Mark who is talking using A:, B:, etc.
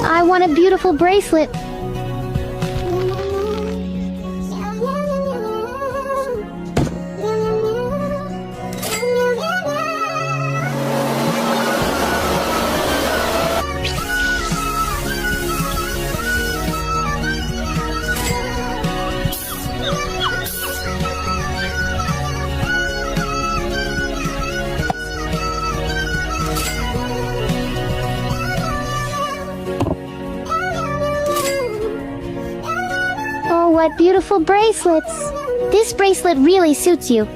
A: I want a beautiful bracelet. Oh, what beautiful bracelets! This bracelet really suits you.